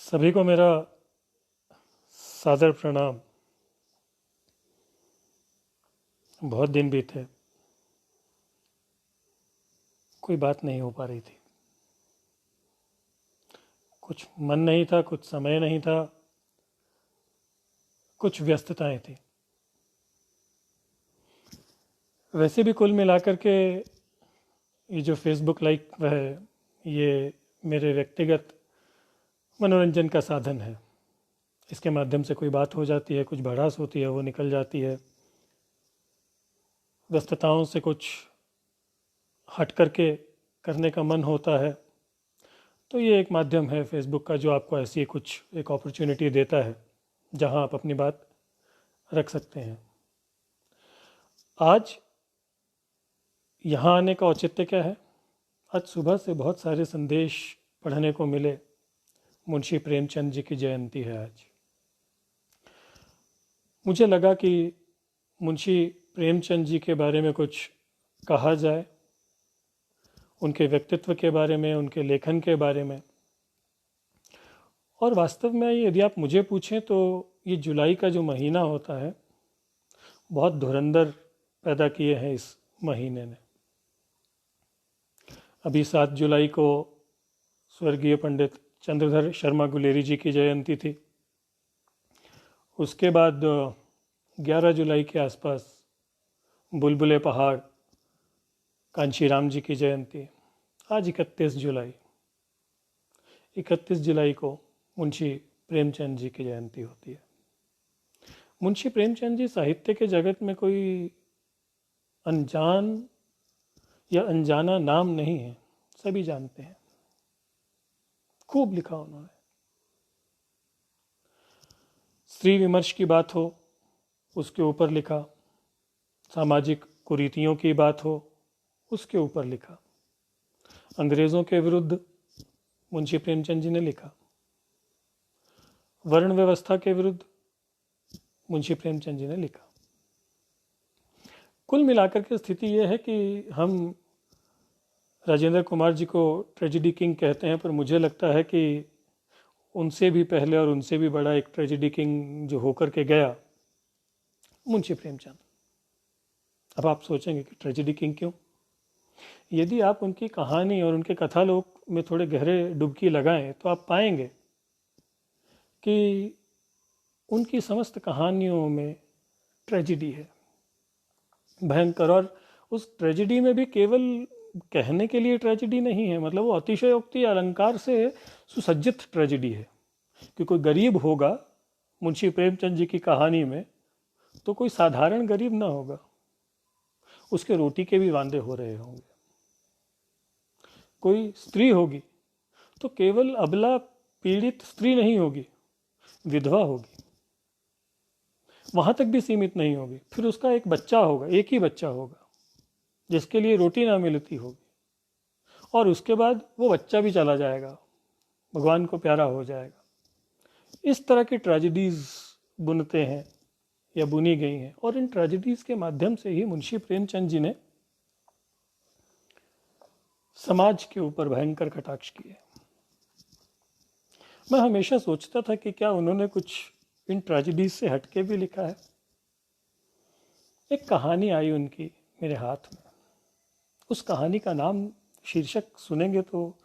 सभी को मेरा सादर प्रणाम। बहुत दिन बीते, कोई बात नहीं हो पा रही थी। कुछ मन नहीं था, कुछ समय नहीं था, कुछ व्यस्तताएं थी। वैसे भी कुल मिलाकर के ये जो फेसबुक लाइव है, ये मेरे व्यक्तिगत मनोरंजन का साधन है। इसके माध्यम से कोई बात हो जाती है, कुछ भड़ास होती है, वो निकल जाती है। व्यस्तताओं से कुछ हट करके करने का मन होता है, तो ये एक माध्यम है फेसबुक का, जो आपको ऐसी कुछ एक अपॉर्चुनिटी देता है जहां आप अपनी बात रख सकते हैं। आज यहाँ आने का औचित्य क्या है? आज सुबह से बहुत सारे संदेश पढ़ने को मिले। मुंशी प्रेमचंद जी की जयंती है आज। मुझे लगा कि मुंशी प्रेमचंद जी के बारे में कुछ कहा जाए, उनके व्यक्तित्व के बारे में, उनके लेखन के बारे में। और वास्तव में यदि आप मुझे पूछें तो ये जुलाई का जो महीना होता है, बहुत धुरंधर पैदा किए हैं इस महीने ने। अभी 7 जुलाई को स्वर्गीय पंडित चंद्रधर शर्मा गुलेरी जी की जयंती थी। उसके बाद 11 जुलाई के आसपास बुलबुले पहाड़ कांशीराम जी की जयंती। आज 31 जुलाई को मुंशी प्रेमचंद जी की जयंती होती है। मुंशी प्रेमचंद जी साहित्य के जगत में कोई अनजान या अनजाना नाम नहीं है, सभी जानते हैं। खूब लिखा उन्होंने। स्त्री विमर्श की बात हो, उसके ऊपर लिखा। सामाजिक कुरीतियों की बात हो, उसके ऊपर लिखा। अंग्रेज़ों के विरुद्ध मुंशी प्रेमचंद जी ने लिखा। वर्ण व्यवस्था के विरुद्ध मुंशी प्रेमचंद जी ने लिखा। कुल मिलाकर के स्थिति यह है कि हम राजेंद्र कुमार जी को ट्रेजेडी किंग कहते हैं, पर मुझे लगता है कि उनसे भी पहले और उनसे भी बड़ा एक ट्रेजेडी किंग जो होकर के गया, मुंशी प्रेमचंद। अब आप सोचेंगे कि ट्रेजेडी किंग क्यों? यदि आप उनकी कहानी और उनके कथालोक में थोड़े गहरे डुबकी लगाएं तो आप पाएंगे कि उनकी समस्त कहानियों में ट्रेजेडी है, भयंकर। और उस ट्रेजेडी में भी केवल कहने के लिए ट्रेजेडी नहीं है, मतलब वो अतिशयोक्ति अलंकार से सुसज्जित ट्रेजेडी है। कि कोई गरीब होगा मुंशी प्रेमचंद जी की कहानी में, तो कोई साधारण गरीब ना होगा, उसके रोटी के भी वांदे हो रहे होंगे। कोई स्त्री होगी तो केवल अबला पीड़ित स्त्री नहीं होगी, विधवा होगी, वहां तक भी सीमित नहीं होगी। फिर उसका एक बच्चा होगा, एक ही बच्चा होगा, जिसके लिए रोटी ना मिलती होगी, और उसके बाद वो बच्चा भी चला जाएगा, भगवान को प्यारा हो जाएगा। इस तरह की ट्रेजेडीज बुनते हैं या बुनी गई हैं, और इन ट्रेजेडीज के माध्यम से ही मुंशी प्रेमचंद जी ने समाज के ऊपर भयंकर कटाक्ष किए। मैं हमेशा सोचता था कि क्या उन्होंने कुछ इन ट्रेजेडीज से हटके भी लिखा है। एक कहानी आई उनकी मेरे हाथ में। उस कहानी का नाम, शीर्षक सुनेंगे तो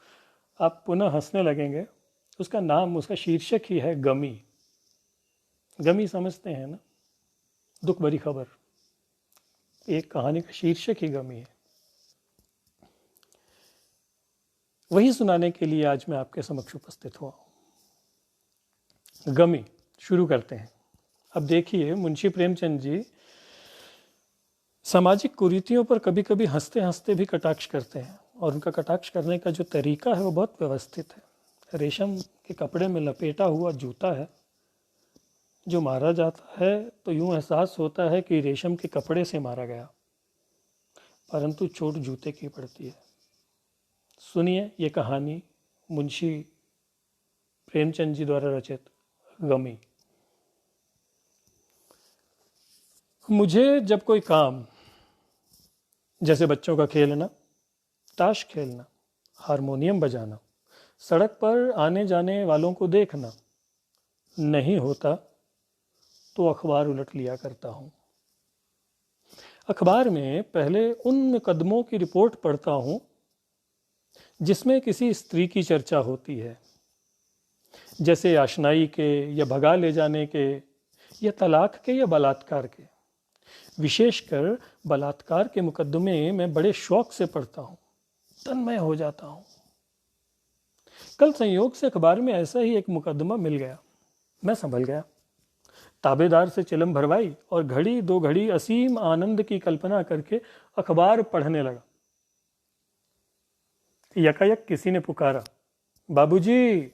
आप पुनः हंसने लगेंगे। उसका नाम, उसका शीर्षक ही है गमी। गमी समझते हैं ना, दुख भरी खबर। एक कहानी का शीर्षक ही गमी है। वही सुनाने के लिए आज मैं आपके समक्ष उपस्थित हुआ हूं। गमी शुरू करते हैं। अब देखिए, मुंशी प्रेमचंद जी सामाजिक कुरीतियों पर कभी कभी हंसते हंसते भी कटाक्ष करते हैं, और उनका कटाक्ष करने का जो तरीका है वो बहुत व्यवस्थित है। रेशम के कपड़े में लपेटा हुआ जूता है, जो मारा जाता है तो यूं एहसास होता है कि रेशम के कपड़े से मारा गया, परंतु चोट जूते की पड़ती है। सुनिए ये कहानी मुंशी प्रेमचंद जी द्वारा रचित गमी। मुझे जब कोई काम, जैसे बच्चों का खेलना, ताश खेलना, हारमोनियम बजाना, सड़क पर आने जाने वालों को देखना, नहीं होता तो अखबार उलट लिया करता हूँ। अखबार में पहले उन मुकदमों की रिपोर्ट पढ़ता हूँ जिसमें किसी स्त्री की चर्चा होती है, जैसे आशनाई के या भगा ले जाने के या तलाक के या बलात्कार के। विशेषकर बलात्कार के मुकदमे मैं बड़े शौक से पढ़ता हूँ, तन्मय हो जाता हूँ। कल संयोग से अखबार में ऐसा ही एक मुकदमा मिल गया। मैं संभल गया, ताबेदार से चिलम भरवाई और घड़ी दो घड़ी असीम आनंद की कल्पना करके अखबार पढ़ने लगा। यकायक किसी ने पुकारा, बाबूजी।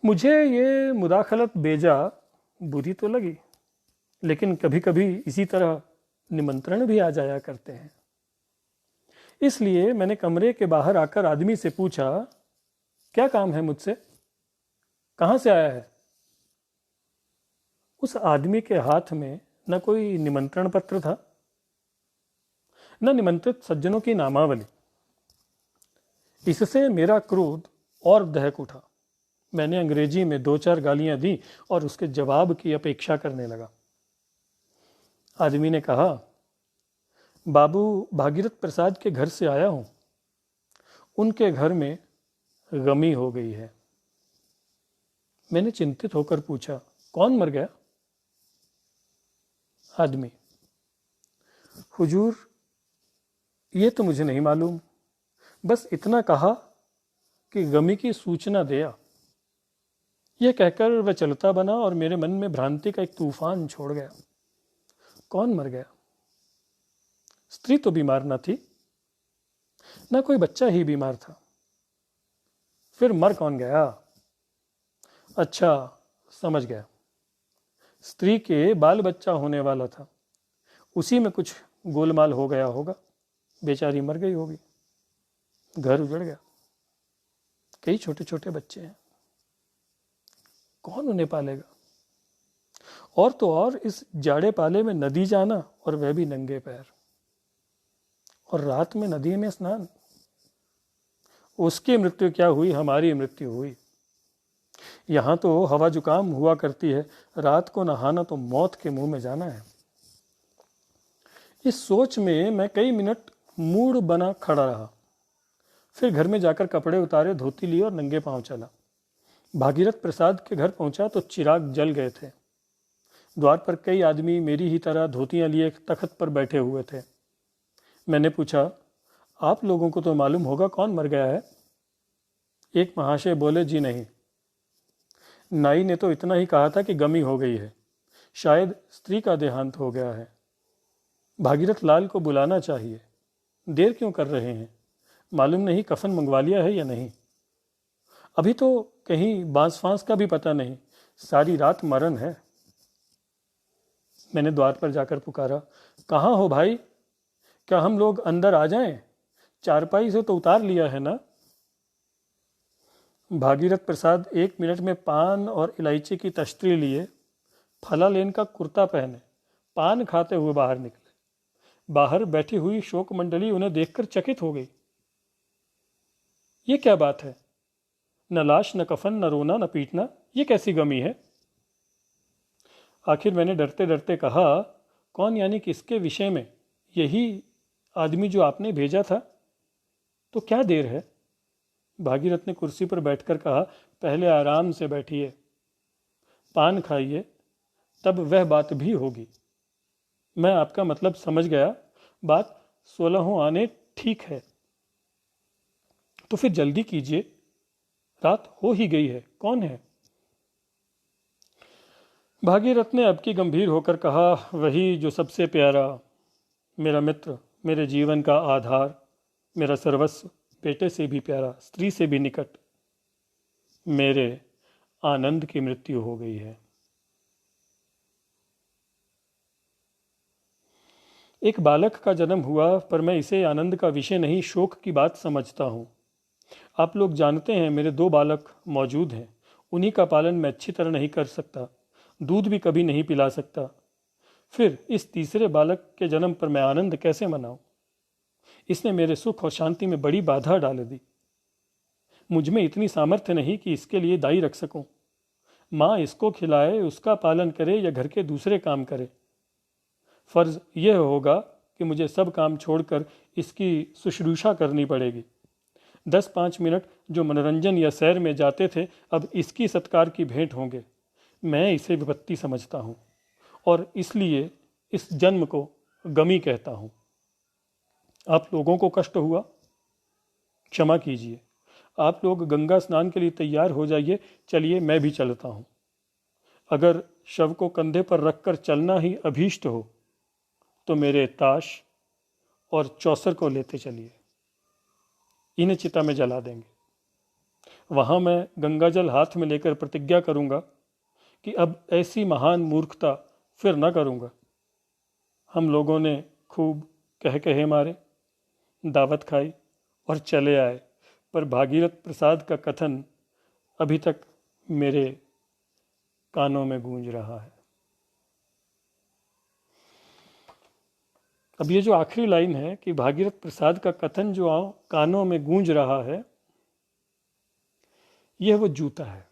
मुझे ये मुदाखलत बेजा बुरी तो लगी, लेकिन कभी कभी इसी तरह निमंत्रण भी आ जाया करते हैं। इसलिए मैंने कमरे के बाहर आकर आदमी से पूछा, क्या काम है मुझसे, कहां से आया है? उस आदमी के हाथ में न कोई निमंत्रण पत्र था, न निमंत्रित सज्जनों की नामावली। इससे मेरा क्रोध और दहक उठा। मैंने अंग्रेजी में 2-4 गालियां दी और उसके जवाब की अपेक्षा करने लगा। आदमी ने कहा, बाबू भागीरथ प्रसाद के घर से आया हूं, उनके घर में गमी हो गई है। मैंने चिंतित होकर पूछा, कौन मर गया? आदमी, हुजूर ये तो मुझे नहीं मालूम, बस इतना कहा कि गमी की सूचना दिया। यह कहकर वह चलता बना और मेरे मन में भ्रांति का एक तूफान छोड़ गया। कौन मर गया? स्त्री तो बीमार न थी, न कोई बच्चा ही बीमार था। फिर मर कौन गया? अच्छा, समझ गया, स्त्री के बाल बच्चा होने वाला था, उसी में कुछ गोलमाल हो गया होगा, बेचारी मर गई होगी। घर उजड़ गया, कई छोटे छोटे बच्चे हैं, कौन उन्हें पालेगा? और तो और इस जाड़े पाले में नदी जाना, और वह भी नंगे पैर, और रात में नदी में स्नान। उसकी मृत्यु क्या हुई, हमारी मृत्यु हुई। यहां तो हवा जुकाम हुआ करती है, रात को नहाना तो मौत के मुंह में जाना है। इस सोच में मैं कई मिनट मूड बना खड़ा रहा। फिर घर में जाकर कपड़े उतारे, धोती ली और नंगे पांव चला। भागीरथ प्रसाद के घर पहुंचा तो चिराग जल गए थे। द्वार पर कई आदमी मेरी ही तरह धोतियां लिए तख्त पर बैठे हुए थे। मैंने पूछा, आप लोगों को तो मालूम होगा कौन मर गया है? एक महाशय बोले, जी नहीं, नाई ने तो इतना ही कहा था कि गमी हो गई है, शायद स्त्री का देहांत हो गया है। भागीरथ लाल को बुलाना चाहिए, देर क्यों कर रहे हैं? मालूम नहीं कफन मंगवा लिया है या नहीं। अभी तो कहीं बांस फांस का भी पता नहीं, सारी रात मरण है। मैंने द्वार पर जाकर पुकारा, कहाँ हो भाई, क्या हम लोग अंदर आ जाएं? चारपाई से तो उतार लिया है ना? भागीरथ प्रसाद 1 मिनट में पान और इलायची की तश्तरी लिए, फला लेन का कुर्ता पहने, पान खाते हुए बाहर निकले। बाहर बैठी हुई शोक मंडली उन्हें देखकर चकित हो गई। ये क्या बात है, न लाश न कफन न रोना न पीटना, ये कैसी गमी है? आखिर मैंने डरते डरते कहा, कौन यानी किसके विषय में? यही आदमी जो आपने भेजा था। तो क्या देर है? भागीरथ ने कुर्सी पर बैठकर कहा, पहले आराम से बैठिए, पान खाइए, तब वह बात भी होगी। मैं आपका मतलब समझ गया, बात 16 आने ठीक है। तो फिर जल्दी कीजिए, रात हो ही गई है। कौन है? भागीरथ ने अब की गंभीर होकर कहा, वही जो सबसे प्यारा, मेरा मित्र, मेरे जीवन का आधार, मेरा सर्वस्व, बेटे से भी प्यारा, स्त्री से भी निकट, मेरे आनंद की मृत्यु हो गई है। एक बालक का जन्म हुआ, पर मैं इसे आनंद का विषय नहीं, शोक की बात समझता हूं। आप लोग जानते हैं मेरे 2 बालक मौजूद हैं, उन्हीं का पालन मैं अच्छी तरह नहीं कर सकता, दूध भी कभी नहीं पिला सकता। फिर इस तीसरे बालक के जन्म पर मैं आनंद कैसे मनाऊं? इसने मेरे सुख और शांति में बड़ी बाधा डाल दी। मुझ में इतनी सामर्थ्य नहीं कि इसके लिए दाई रख सकूं। माँ इसको खिलाए, उसका पालन करे या घर के दूसरे काम करे। फर्ज यह होगा कि मुझे सब काम छोड़कर इसकी शुश्रूषा करनी पड़ेगी। 10-5 मिनट जो मनोरंजन या सैर में जाते थे अब इसकी सत्कार की भेंट होंगे। मैं इसे विपत्ति समझता हूँ और इसलिए इस जन्म को गमी कहता हूँ। आप लोगों को कष्ट हुआ, क्षमा कीजिए। आप लोग गंगा स्नान के लिए तैयार हो जाइए। चलिए मैं भी चलता हूँ। अगर शव को कंधे पर रखकर चलना ही अभीष्ट हो तो मेरे ताश और चौसर को लेते चलिए, इन्हें चिता में जला देंगे। वहां मैं गंगाजल हाथ में लेकर प्रतिज्ञा करूंगा कि अब ऐसी महान मूर्खता फिर न करूंगा। हम लोगों ने खूब कह कहे मारे, दावत खाई और चले आए, पर भागीरथ प्रसाद का कथन अभी तक मेरे कानों में गूंज रहा है। अब ये जो आखिरी लाइन है कि भागीरथ प्रसाद का कथन जो कानों में गूंज रहा है, यह वो जूता है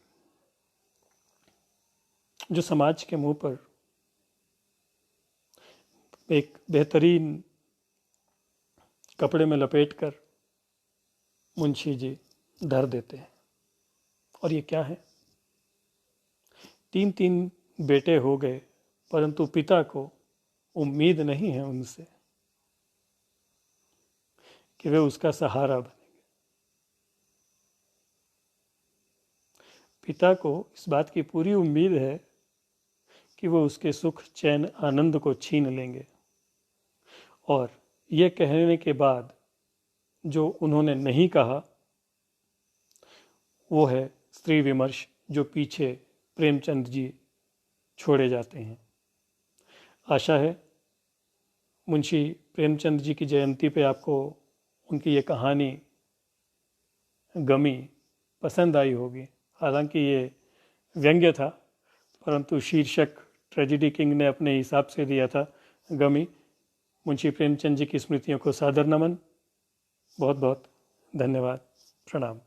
जो समाज के मुंह पर एक बेहतरीन कपड़े में लपेटकर मुंशी जी धर देते हैं। और ये क्या है? 3 बेटे हो गए, परंतु पिता को उम्मीद नहीं है उनसे कि वे उसका सहारा बनेंगे। पिता को इस बात की पूरी उम्मीद है कि वो उसके सुख, चैन, आनंद को छीन लेंगे। और ये कहने के बाद जो उन्होंने नहीं कहा वो है स्त्री विमर्श, जो पीछे प्रेमचंद जी छोड़े जाते हैं। आशा है मुंशी प्रेमचंद जी की जयंती पे आपको उनकी ये कहानी गमी पसंद आई होगी। हालांकि ये व्यंग्य था, परंतु शीर्षक ट्रेजिडी किंग ने अपने हिसाब से दिया था, गमी। मुंशी प्रेमचंद जी की स्मृतियों को सादर नमन। बहुत बहुत धन्यवाद। प्रणाम।